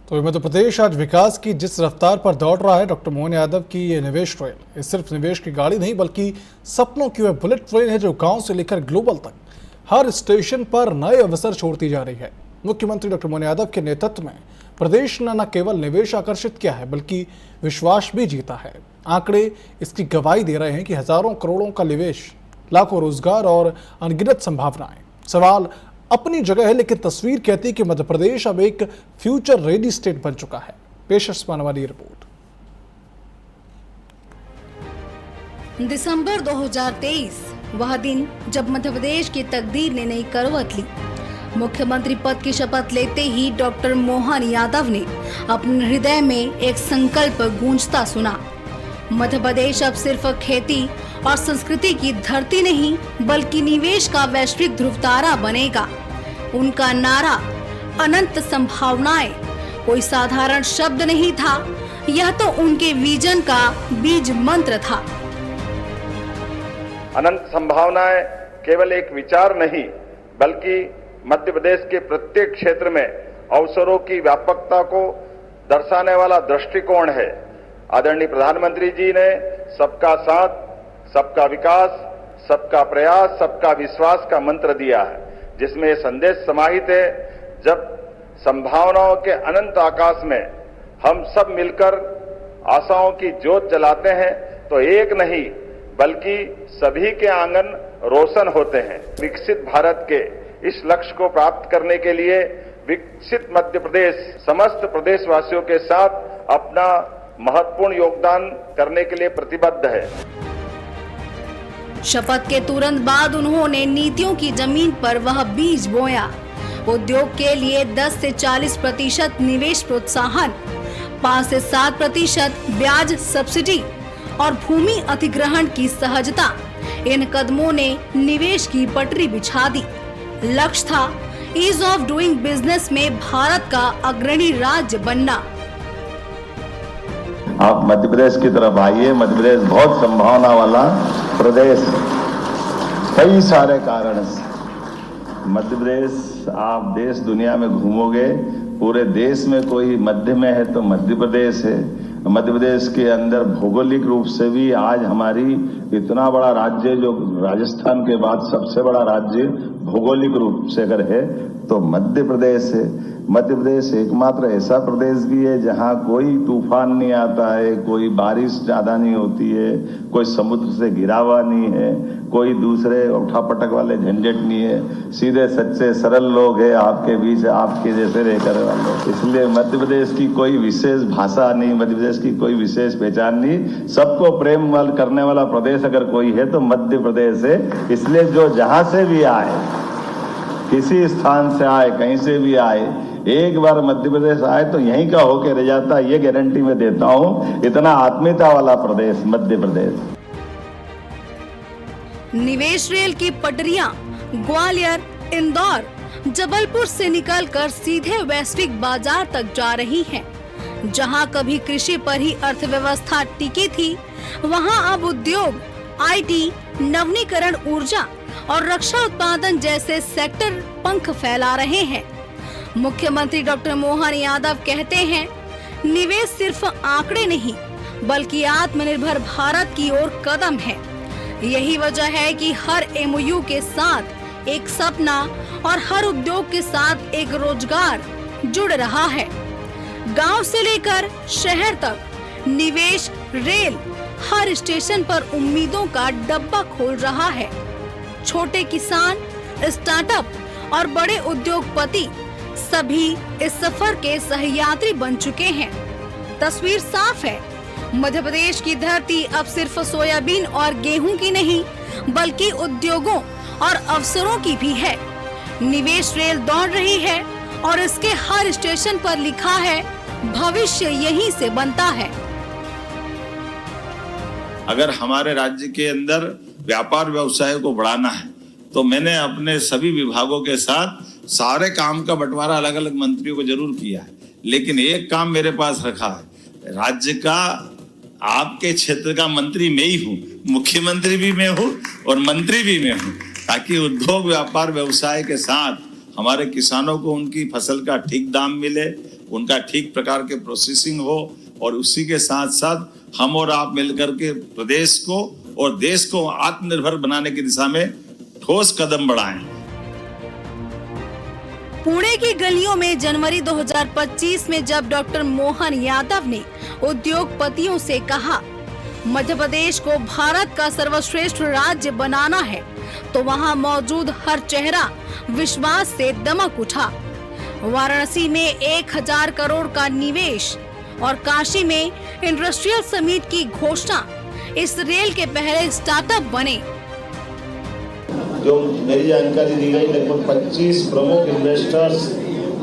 तो मध्य प्रदेश आज विकास की जिस रफ्तार पर दौड़ रहा है, डॉक्टर मोहन यादव की ये निवेश ट्रेन ये सिर्फ निवेश की गाड़ी नहीं बल्कि सपनों की वह बुलेट ट्रेन है जो गांव से लेकर ग्लोबल तक हर स्टेशन पर नए अवसर छोड़ती जा रही है। मुख्यमंत्री डॉक्टर मोहन यादव के नेतृत्व में प्रदेश ने न केवल निवेश आकर्षित किया है बल्कि विश्वास भी जीता है। आंकड़े इसकी गवाही दे रहे हैं कि हजारों करोड़ों का निवेश, लाखों रोजगार और अनगिनत संभावनाएं। सवाल अपनी जगह है, लेकिन तस्वीर कहती है कि मध्य प्रदेश अब एक फ्यूचर रेडी स्टेट बन चुका है। पेश वाली रिपोर्ट। दिसंबर 2023 वह दिन जब मध्य प्रदेश की तकदीर ने नई करवट ली। मुख्यमंत्री पद की शपथ लेते ही डॉक्टर मोहन यादव ने अपने हृदय में एक संकल्प गूंजता सुना। मध्य प्रदेश अब सिर्फ खेती और संस्कृति की धरती नहीं बल्कि निवेश का वैश्विक ध्रुवतारा बनेगा। उनका नारा अनंत संभावनाएं कोई साधारण शब्द नहीं था, यह तो उनके विजन का बीज मंत्र था। अनंत संभावनाएं केवल एक विचार नहीं बल्कि मध्य प्रदेश के प्रत्येक क्षेत्र में अवसरों की व्यापकता को दर्शाने वाला दृष्टिकोण है। आदरणीय प्रधानमंत्री जी ने सबका साथ, सबका विकास, सबका प्रयास, सबका विश्वास का मंत्र दिया है, जिसमें यह संदेश समाहित है, जब संभावनाओं के अनंत आकाश में हम सब मिलकर आशाओं की ज्योत जलाते हैं तो एक नहीं बल्कि सभी के आंगन रोशन होते हैं। विकसित भारत के इस लक्ष्य को प्राप्त करने के लिए विकसित मध्य प्रदेश समस्त प्रदेशवासियों के साथ अपना महत्वपूर्ण योगदान करने के लिए प्रतिबद्ध है। शपथ के तुरंत बाद उन्होंने नीतियों की जमीन पर वह बीज बोया। उद्योग के लिए 10 से 40% निवेश प्रोत्साहन, 5 से 7% ब्याज सब्सिडी और भूमि अधिग्रहण की सहजता, इन कदमों ने निवेश की पटरी बिछा दी। लक्ष्य था ईज ऑफ डूइंग बिजनेस में भारत का अग्रणी राज्य बनना। आप मध्य प्रदेश की तरफ आइए। मध्य प्रदेश बहुत संभावना वाला प्रदेश, कई सारे कारण से। मध्य प्रदेश, आप देश दुनिया में घूमोगे, पूरे देश में कोई मध्य में है तो मध्य प्रदेश है। मध्य प्रदेश के अंदर भौगोलिक रूप से भी आज हमारी इतना बड़ा राज्य, जो राजस्थान के बाद सबसे बड़ा राज्य भौगोलिक रूप से अगर है तो मध्य प्रदेश है। मध्य प्रदेश एकमात्र ऐसा प्रदेश भी है जहां कोई तूफान नहीं आता है, कोई बारिश ज्यादा नहीं होती है, कोई समुद्र से घिरा हुआ नहीं है, कोई दूसरे उठापटक वाले झंझट नहीं है। सीधे सच्चे सरल लोग हैं आपके बीच, आपके जैसे रहकर वाले। इसलिए मध्य प्रदेश की कोई विशेष भाषा नहीं, मध्य प्रदेश की कोई विशेष पहचान नहीं। सबको प्रेम करने वाला प्रदेश अगर कोई है तो मध्य प्रदेश है। इसलिए जो जहां से भी आए, किसी स्थान से आए, कहीं से भी आए, एक बार मध्य प्रदेश आए तो यहीं का होके रह जाता, ये गारंटी मैं देता हूं। इतना आत्मीयता वाला प्रदेश मध्य प्रदेश। निवेश रेल की पटरियां ग्वालियर, इंदौर, जबलपुर से निकलकर सीधे वैश्विक बाजार तक जा रही हैं। जहां कभी कृषि पर ही अर्थव्यवस्था टिकी थी, वहां अब उद्योग, आईटी, नवीनीकरण ऊर्जा और रक्षा उत्पादन जैसे सेक्टर पंख फैला रहे हैं। मुख्यमंत्री डॉक्टर मोहन यादव कहते हैं, निवेश सिर्फ आंकड़े नहीं बल्कि आत्मनिर्भर भारत की ओर कदम है। यही वजह है कि हर एमओयू के साथ एक सपना और हर उद्योग के साथ एक रोजगार जुड़ रहा है। गांव से लेकर शहर तक निवेश रेल हर स्टेशन पर उम्मीदों का डब्बा खोल रहा है। छोटे किसान, स्टार्टअप और बड़े उद्योगपति सभी इस सफर के सहयात्री बन चुके हैं। तस्वीर साफ है, मध्य प्रदेश की धरती अब सिर्फ सोयाबीन और गेहूं की नहीं बल्कि उद्योगों और अवसरों की भी है। निवेश रेल दौड़ रही है और इसके हर स्टेशन पर लिखा है, भविष्य यहीं से बनता है। अगर हमारे राज्य के अंदर व्यापार व्यवसाय को बढ़ाना है तो मैंने अपने सभी विभागों के साथ सारे काम का बंटवारा अलग अलग मंत्रियों को जरूर किया है, लेकिन एक काम मेरे पास रखा है। राज्य का, आपके क्षेत्र का मंत्री मैं ही हूँ, मुख्यमंत्री भी मैं हूँ और मंत्री भी मैं हूँ, ताकि उद्योग, व्यापार, व्यवसाय के साथ हमारे किसानों को उनकी फसल का ठीक दाम मिले, उनका ठीक प्रकार के प्रोसेसिंग हो और उसी के साथ साथ हम और आप मिलकर के प्रदेश को और देश को आत्मनिर्भर बनाने की दिशा में ठोस कदम बढ़ाएं। पुणे की गलियों में जनवरी 2025 में जब डॉक्टर मोहन यादव ने उद्योगपतियों से कहा मध्य प्रदेश को भारत का सर्वश्रेष्ठ राज्य बनाना है, तो वहां मौजूद हर चेहरा विश्वास से दमक उठा। वाराणसी में 1000 करोड़ का निवेश और काशी में इंडस्ट्रियल समिट की घोषणा इस रेल के पहले स्टार्टअप बने। जो मेरी जानकारी दी गई, लगभग 25 प्रमुख इन्वेस्टर्स,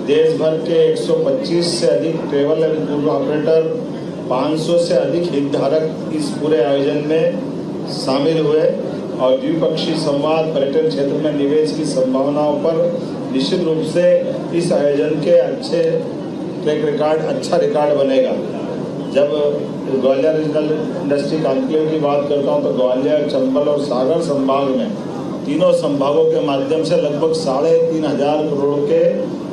देश भर के 125 से अधिक ट्रेवल एंड टूर ऑपरेटर, 500 से अधिक हितधारक इस पूरे आयोजन में शामिल हुए और द्विपक्षीय संवाद, पर्यटन क्षेत्र में निवेश की संभावनाओं पर निश्चित रूप से इस आयोजन के अच्छा रिकॉर्ड बनेगा। जब ग्वालियर रीजनल इंडस्ट्री कॉन्क्लेव की बात करता हूं तो ग्वालियर, चंबल और सागर संभाग में तीनों संभागों के माध्यम से लगभग 3,500 करोड़ के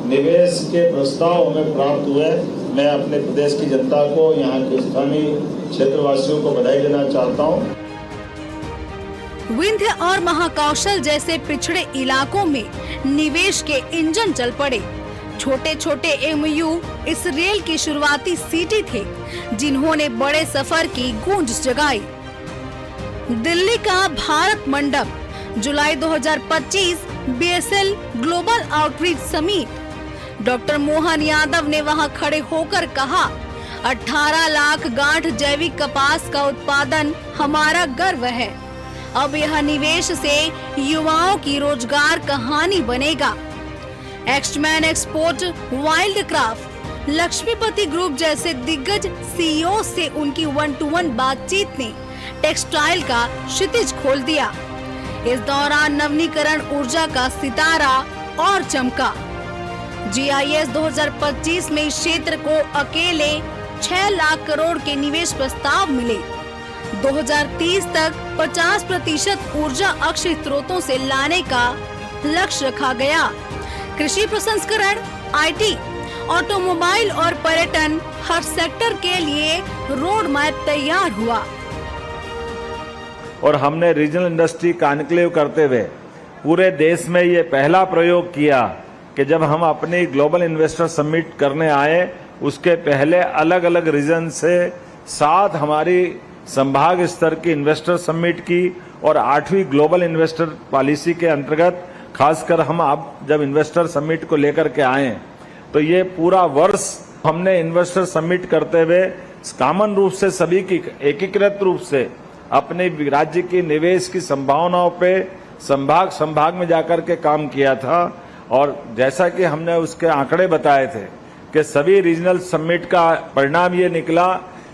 निवेश के प्रस्ताव हमें प्राप्त हुए। मैं अपने प्रदेश की जनता को, यहाँ के स्थानीय क्षेत्रवासियों को बधाई देना चाहता हूँ। विंध्य और महाकौशल जैसे पिछड़े इलाकों में निवेश के इंजन चल पड़े। छोटे छोटे एमयू इस रेल की शुरुआती सीटी थे, जिन्होंने बड़े सफर की गूंज जगाई। दिल्ली का भारत मंडप, जुलाई 2025 BSL global outreach summit. Doctor Mohan Yadav ने वहां खड़े होकर कहा, 18 लाख गांठ जैविक कपास का उत्पादन हमारा गर्व है। अब यह निवेश से युवाओं की रोजगार कहानी बनेगा। एक्समैन export, Wildcraft, Lakshmipati group जैसे दिग्गज सीईओ से उनकी 1-to-1 बातचीत ने टेक्सटाइल का क्षितिज खोल दिया। इस दौरान नवीनीकरण ऊर्जा का सितारा और चमका। जीआईएस 2025 में इस क्षेत्र को अकेले 6 लाख करोड़ के निवेश प्रस्ताव मिले। 2030 तक 50% ऊर्जा अक्षय स्रोतों से लाने का लक्ष्य रखा गया। कृषि प्रसंस्करण, आईटी, ऑटोमोबाइल और पर्यटन, हर सेक्टर के लिए रोड मैप तैयार हुआ। और हमने रीजनल इंडस्ट्री कॉन्क्लेव करते हुए पूरे देश में ये पहला प्रयोग किया कि जब हम अपनी ग्लोबल इन्वेस्टर समिट करने आए, उसके पहले अलग अलग रीजन से 7 हमारी संभाग स्तर की इन्वेस्टर समिट की और 8वीं ग्लोबल इन्वेस्टर पॉलिसी के अंतर्गत खासकर हम अब जब इन्वेस्टर समिट को लेकर के आए तो ये पूरा वर्ष हमने इन्वेस्टर समिट करते हुए कॉमन रूप से सभी की एकीकृत रूप से अपने राज्य की निवेश की संभावनाओं पे संभाग में जाकर के काम किया था। और जैसा कि हमने उसके आंकड़े बताए थे कि सभी रीजनल समिट का परिणाम ये निकला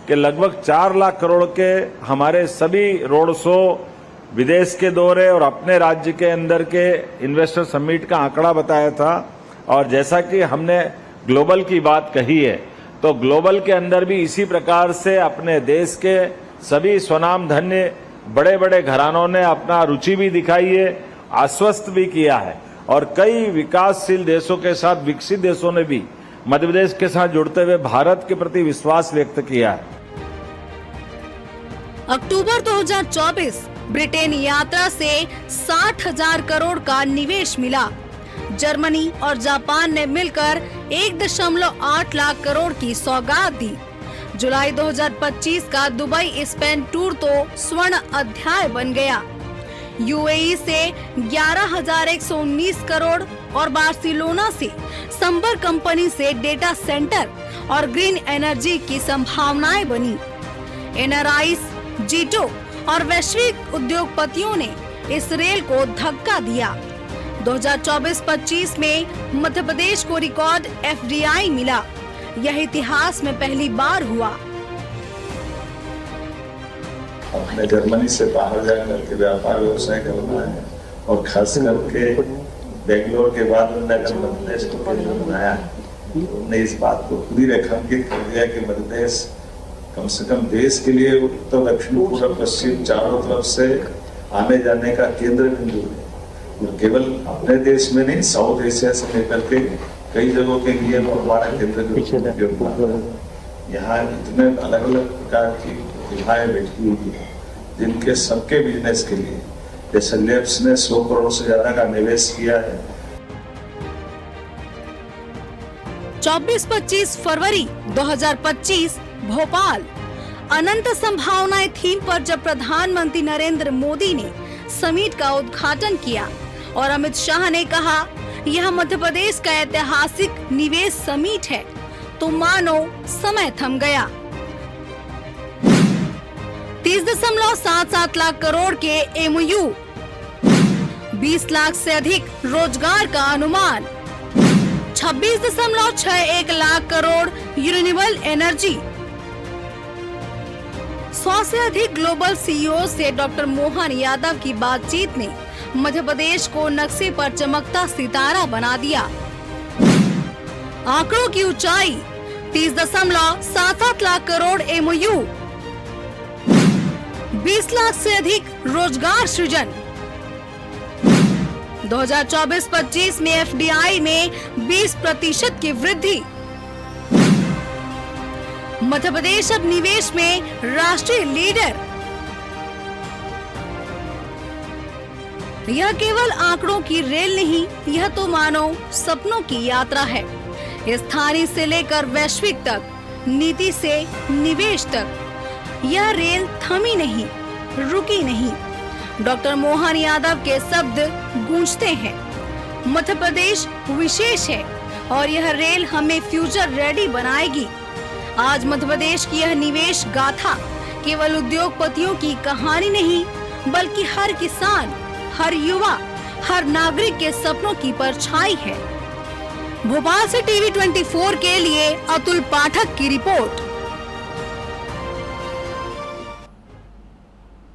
कि लगभग 4 लाख करोड़ के हमारे सभी रोड शो, विदेश के दौरे और अपने राज्य के अंदर के इन्वेस्टर समिट का आंकड़ा बताया था। और जैसा कि हमने ग्लोबल की बात कही है तो ग्लोबल के अंदर भी इसी प्रकार से अपने देश के सभी स्वनाम धन्य बड़े बड़े घरानों ने अपना रुचि भी दिखाई है, आश्वस्त भी किया है और कई विकासशील देशों के साथ विकसित देशों ने भी मध्य प्रदेश के साथ जुड़ते हुए भारत के प्रति विश्वास व्यक्त किया है। अक्टूबर 2024 ब्रिटेन यात्रा से 60,000 करोड़ का निवेश मिला। जर्मनी और जापान ने मिलकर 1.8 लाख करोड़ की सौगात दी। जुलाई 2025 का दुबई स्पेन टूर तो स्वर्ण अध्याय बन गया। यूएई से 11,119 करोड़ और बार्सिलोना से संबर कंपनी से डेटा सेंटर और ग्रीन एनर्जी की संभावनाएं बनी। एनआरआईज, जीटो और वैश्विक उद्योगपतियों ने इस रेल को धक्का दिया। 2024-25 में मध्य प्रदेश को रिकॉर्ड एफडीआई मिला। यह इतिहास में पहली बार हुआ। अपने जर्मनी से बाहर जाकर के व्यापार व्यवसाय करना है और खास करके बेंगलोर के बाद मध्य प्रदेश को केंद्र बनाया है। हमने इस बात को खुद ही रेखांकित कर दिया कि मध्य प्रदेश कम से कम देश के लिए उत्तर, दक्षिण, पूर्व, पश्चिम चारों तरफ से आने जाने का केंद्र बिंदु है। और केवल अपने देश में नहीं, साउथ एशिया से लेकर के कई जगहों के लिए फव्वारा केंद्र के रूप में उपयोग हुआ है। यहाँ इतने अलग अलग प्रकार की सुविधाएं बैठी हुई है जिनके सबके बिजनेस के लिए जैसे लेब्स ने 100 करोड़ से ज्यादा का निवेश किया है। 24-25 फरवरी 2025 भोपाल। अनंत संभावनाएं थीम पर जब प्रधानमंत्री नरेंद्र मोदी ने समिट का उद्घाटन किया और अमित शाह ने कहा यह मध्य प्रदेश का ऐतिहासिक निवेश समिट है, तो मानो समय थम गया। 30.77 लाख करोड़ के MOU, 20 लाख से अधिक रोजगार का अनुमान, 26.61 लाख करोड़ रिन्यूएबल एनर्जी। 100 से अधिक ग्लोबल CEO से डॉक्टर मोहन यादव की बातचीत ने मध्य प्रदेश को नक्शे पर चमकता सितारा बना दिया। आंकड़ों की ऊंचाई 30.77 लाख करोड़ MOU, 20 लाख से अधिक रोजगार सृजन। 2024-25 में FDI में 20% की वृद्धि। मध्य प्रदेश अब निवेश में राष्ट्रीय लीडर। यह केवल आंकड़ों की रेल नहीं, यह तो मानो सपनों की यात्रा है। स्थानीय से लेकर वैश्विक तक, नीति से निवेश तक, यह रेल थमी नहीं, रुकी नहीं। डॉक्टर मोहन यादव के शब्द गूंजते हैं, मध्य प्रदेश विशेष है और यह रेल हमें फ्यूचर रेडी बनाएगी। आज मध्य प्रदेश की यह निवेश गाथा केवल उद्योगपतियों की कहानी नहीं, बल्कि हर किसान, हर युवा, हर नागरिक के सपनों की परछाई है। भोपाल से TV 24 के लिए अतुल पाठक की रिपोर्ट।